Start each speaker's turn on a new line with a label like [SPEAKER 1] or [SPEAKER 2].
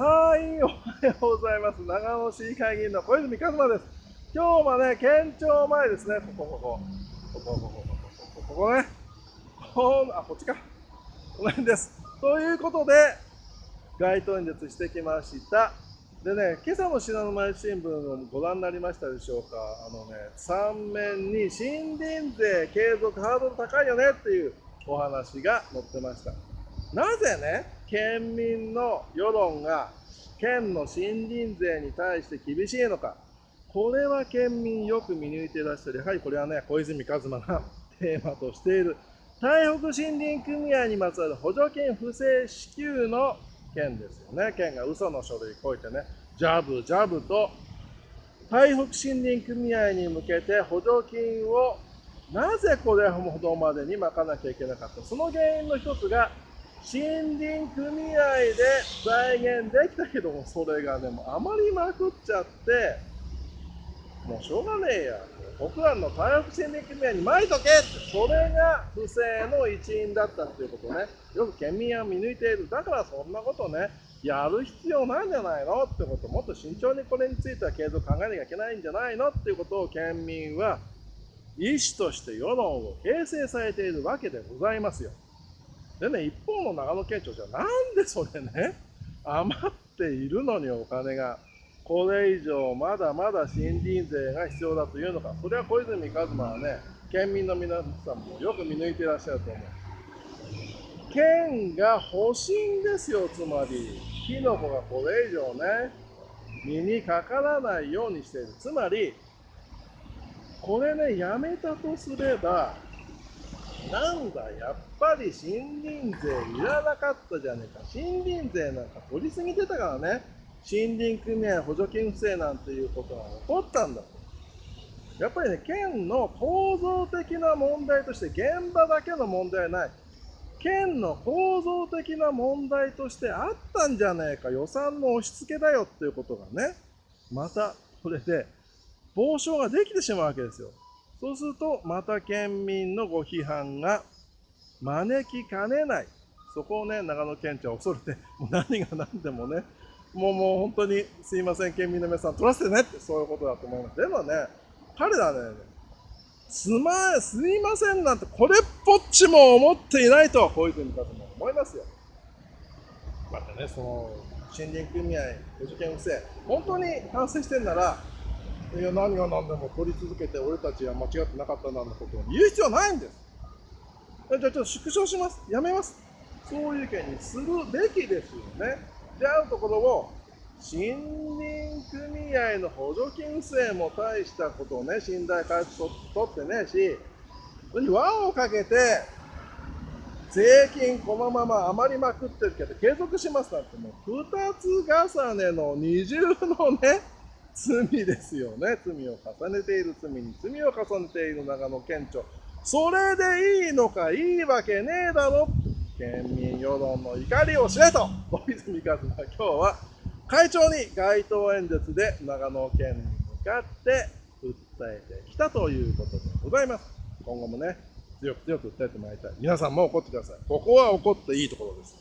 [SPEAKER 1] はい、おはようございます。長野市議会議員の小泉一馬です。今日はね、県庁前ですね。ここね。こっちか。この辺です。ということで、街頭演説してきました。でね、今朝の信濃毎日新聞をご覧になりましたでしょうか。3面に森林税継続ハードル高いよねっていうお話が載ってました。なぜね、県民の世論が県の森林税に対して厳しいのか、これは県民よく見抜いていらっしゃる。やはりこれはね、小泉一馬がテーマとしている台北森林組合にまつわる補助金不正支給の件ですよね。県が嘘の書類を書いてね、ジャブジャブと台北森林組合に向けて補助金をなぜこれほどまでにまかなきゃいけなかった。その原因の一つが森林組合で財源できたけども、それがね、もう余りまくっちゃって、もうしょうがねえや。僕らの台北森林組合にまいとけって、それが不正の一因だったっていうことね。よく県民は見抜いている。だからそんなことね、やる必要ないんじゃないのってこと、もっと慎重にこれについては継続考えなきゃいけないんじゃないのっていうことを県民は意思として世論を形成されているわけでございますよ。でね、一方の長野県庁じゃなんでそれね、余っているのにお金が、これ以上まだまだ森林税が必要だというのか、それは小泉一馬はね、県民の皆さんもよく見抜いていらっしゃると思う。県が欲しいんですよ、つまり、キノコがこれ以上ね、身にかからないようにしている。つまり、これね、やめたとすれば、なんだ、やっぱり森林税いらなかったじゃねえか。森林税なんか取りすぎてたからね。森林組合補助金不正なんていうことが起こったんだ。やっぱりね、県の構造的な問題として、現場だけの問題はない。県の構造的な問題としてあったんじゃねえか。予算の押し付けだよっていうことがね。また、これで、傍聴ができてしまうわけですよ。そうすると、また県民のご批判が招きかねない。そこをね、長野県庁は恐れて、もう何が何でもね、もう本当にすいません、県民の皆さん、取らせてねって、そういうことだと思います。でもね、彼らね、すいませんなんて、これっぽっちも思っていないと、小泉一馬も思いますよ。またね、その森林組合、補助金不正、本当に反省してんなら、いや、何が何でも取り続けて、俺たちは間違ってなかったんだのことを言う必要はないんです。じゃあちょっと縮小します。やめます。そういう意見にするべきですよね。であるところを、森林組合の補助金不正も大したことをね、信頼回復取ってねえし、それに輪をかけて、税金このまま余りまくってるけど、継続しますなんて、もう2つ重ねの二重のね、罪ですよね。罪を重ねている罪に罪を重ねている長野県庁。それでいいのか、いいわけねえだろ。県民世論の怒りを知れと、小泉一馬は今日は会長に街頭演説で長野県に向かって訴えてきたということでございます。今後もね、強く強く訴えてまいりたい。皆さんも怒ってください。ここは怒っていいところです。